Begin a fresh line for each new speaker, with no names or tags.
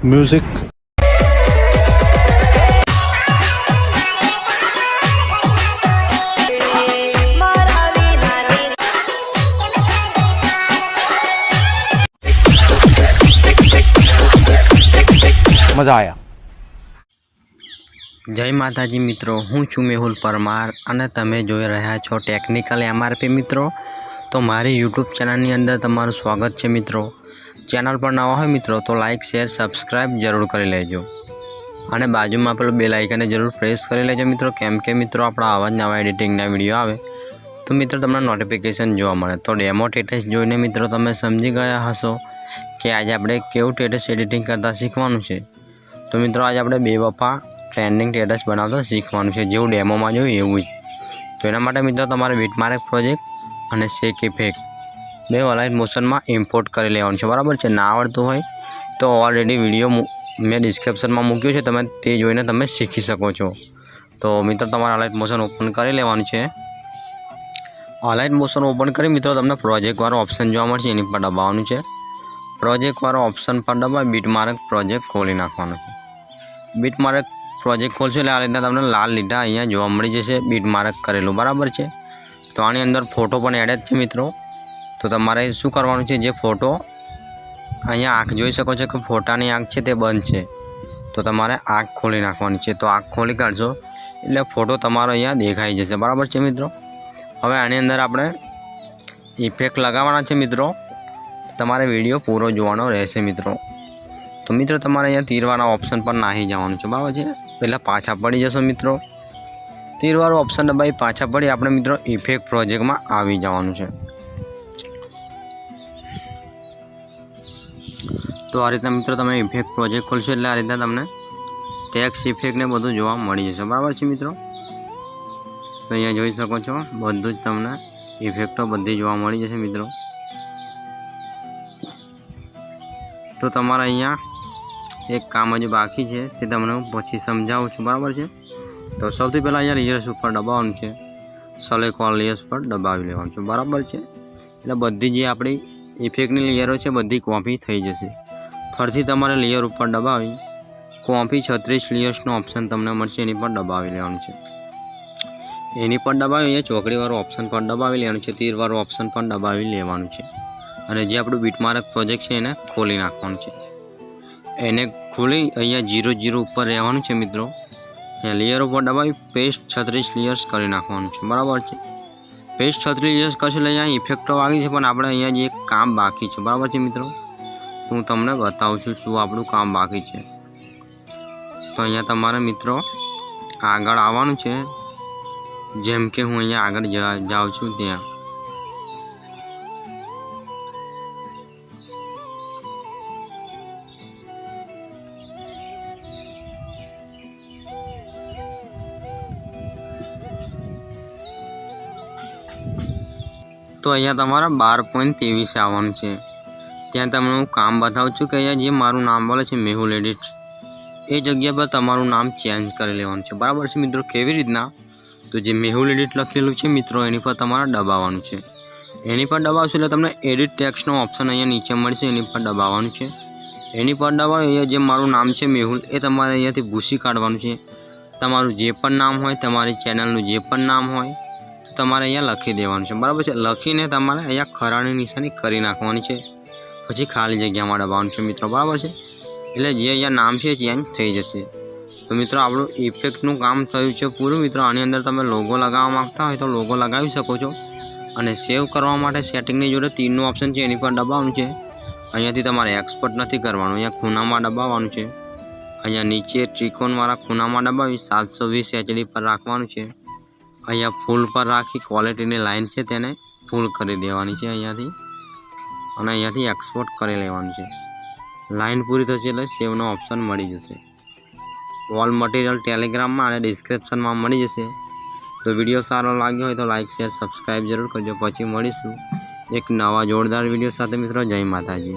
Music. मजा आया।
जय माताजी मित्रों, हूँ छू मेहुल परमार अने तमे जोई रह्या छो टेक्निकल एमआरपी मित्रों। तो मारी यूट्यूब चैनल अंदर तमारुं स्वागत है मित्रों। चैनल पर नवा हो मित्रों तो लाइक शेर सब्सक्राइब जरूर कर लेजो अने बाजू में पेलुं बेल आइकन जरूर प्रेस कर लेजो मित्रों, केम के मित्रों आपणा आवा ज नवा एडिटिंगना विडियो आवे तो मित्रों तमने नोटिफिकेशन जोवा मळे। तो डेमो टेटस जोईने मित्रों तमे समजी गया हशो कि आज आपणे केवुं टेटस एडिटिंग करता शीखवानुं छे। तो मित्रों आज आपणे बेवफा ट्रेंडिंग टेटस बनावता शीखवानुं छे, जेवुं डेमोमां जोयुं एवुं ज। तो एना माटे मित्रों तमारे बीटमार्क प्रोजेक्ट अने शेक इफेक्ट बे अलाइट मोशन में इम्पोर्ट कर लेवानुं छे, बराबर छे। ना आवड़तुं होय तो ऑलरेडी विडियो मैं डिस्क्रिप्शन में मूक्यो छे, तमे ते जोईने तमे शीखी शको छो। तो मित्रों तमारे अलाइट मोशन ओपन करी लेवानुं छे। अलाइट मोशन ओपन करी मित्रों तमने प्रोजेक्ट वाळो ऑप्शन जोवा मळशे, एनी पर दबाववानुं छे। प्रोजेक्ट वाळो ऑप्शन पर दबावी बीटमार्क प्रोजेक्ट खोली नाखवानुं छे। बीटमार्क प्रोजेक्ट खोलशो एटले आ रीतना तमने लाल लीटा अहींया जोवा मळी जशे बीटमार्क करेलुं, बराबर छे। तो आनी अंदर फोटो पण एड ज छे मित्रों। तो तमारे शुं करवानुं छे, जे फोटो अहींया आँख जोई शको छो कि फोटानी आँख छे ते बंध छे, तो तमारे आँख खोली नाखवानी छे। तो आँख खोली काढशो एटले फोटो तमारो अहींया देखाई जशे, बराबर छे मित्रों। हवे आनी अंदर आपणे इफेक्ट लगाववाना छे मित्रों। तमारे विडियो पूरो जोवानो रहेशे मित्रों। तो मित्रों तमारे अहींया तीरवाळा ऑप्शन पर नाही जवानुं छे, बराबर छे। पहेला पाछा पड़ी जशो मित्रों, तीरवाळो ऑप्शन दबावी पाछा पड़ी आपणे मित्रों इफेक्ट प्रोजेक्ट में आवी जवानुं छे। तो आ रीतना मित्रों तमे इफेक्ट प्रोजेक्ट खोलशो एटले आ रीतना तमने टेक्स्ट इफेक्ट ने बधुं जोवा मळी जशे, बराबर छे मित्रों। तो अहींया जोई शको छो बधुं ज तमने इफेक्टो बधी जोवा मळी जशे मित्रों। तो तमारे अहींया एक काम हजू बाकी छे ते तमने हुं पछी समजावुं छुं, बराबर छे। तो सौथी पहेला अहींया लेयर्स उपर दबाववानुं छे, सेलेक्ट ऑल लेयर्स पर दबावी लेवानुं छे, बराबर छे। एटले बधी जे आपणी इफेक्टनी लेयरो छे बधी कॉपी थई जशे। फरती तमारे लेयर पर दबावी कॉपी 36 लेयर्सनो ऑप्शन तमने मळशे, एनी पर दबावी लेवानुं छे। एनी पर दबावी अहींया चोकड़ीवाळो ऑप्शन पर दबावी लेवानुं छे, तीरवाळो ऑप्शन पर दबावी लेवानुं छे अने जे आपणुं बीटमार्क प्रोजेक्ट छे एने खोली नाखवानुं छे। एने खोली अहींया 00 उपर रहेवानुं छे मित्रों। अहींया लेयर पर दबावी पेस्ट 36 लेयर्स करी नाखवानुं छे, बराबर छे। पेस्ट 36 लेयर्स करशो एटले अहींया इफेक्टो आवी छे, पण आपणे अहींया जे एक काम बाकी छे, बराबर छे मित्रों। तो हूँ तमने बताऊँ छूँ शुं आपणुं काम बाकी छे। तो अहींया तमारे मित्रों आगळ आववानुं छे, जेम के हूँ अहींया आगळ जाऊँ छूं त्यां। तो अहींया तमारे 12.23 आववानुं छे। त्यां तमने हूँ काम बताऊँ छूं कि अहींया जे मारुं नाम बोले छे मेहुल एडिट, ए जग्या पर तमारुं नाम चेन्ज करी लेवानुं छे, बराबर छे मित्रों। केवी रीतना, तो जे मेहुल एडिट लखेलुं छे मित्रों एनी पर तमारे दबाववानुं छे। एनी पर दबावशो एटले तमने एडिट टेक्स्टनो ऑप्शन अहींया नीचे मळशे, एनी पर दबाववानुं छे। एनी पर दबावी अहींया जे मारुं नाम छे मेहुल ए तमारे अहींयाथी भूसी काढवानुं छे। तमारुं जे पण नाम होय, तमारी चेनलनुं जे पण नाम होय तो तमारे अहींया लखी देवानुं छे, बराबर छे। लखीने तमारे अहींया खरानी निशानी करी नाखवानी छे, पछी खाली जग्यामां दबाववानुं छे मित्रों, बराबर छे। एटले जे अहींया नाम छे चेन्ज थई जशे। तो मित्रों आपणुं इफेक्टनुं काम थयुं छे पूरुं मित्रों। आनी अंदर तमे लोगो लगाववा मांगता होय तो लोगो लगावी शको छो अने सेव करवा माटे सेटिंगनी जोडे तीरनुं ऑप्शन छे, एनी पर दबाववानुं छे। अहींयाथी तमारे एक्सपोर्ट नथी करवानुं, अहींया खूणामां दबाववानुं छे। अहींया नीचे त्रिकोणवाळा खूणामां दबावी 720 HD पर राखवानुं छे। अहींया फूल पर राखी क्वॉलिटीनी लाइन छे तेने फूल करी देवानी छे अहींयाथी, अने अहींयाथी एक्सपोर्ट करी लेवानुं छे। लाइन पूरी थशे एटले सेवनो ऑप्शन मळी जशे। ऑल मटीरियल टेलिग्राम में अने डिस्क्रिप्शन में मळी जशे। तो विडियो सारो लाग्यो होय तो लाइक शेर सब्सक्राइब जरूर करजो। पछी मळीशुं एक नवा जोरदार विडियो साथे मित्रों। जय माताजी।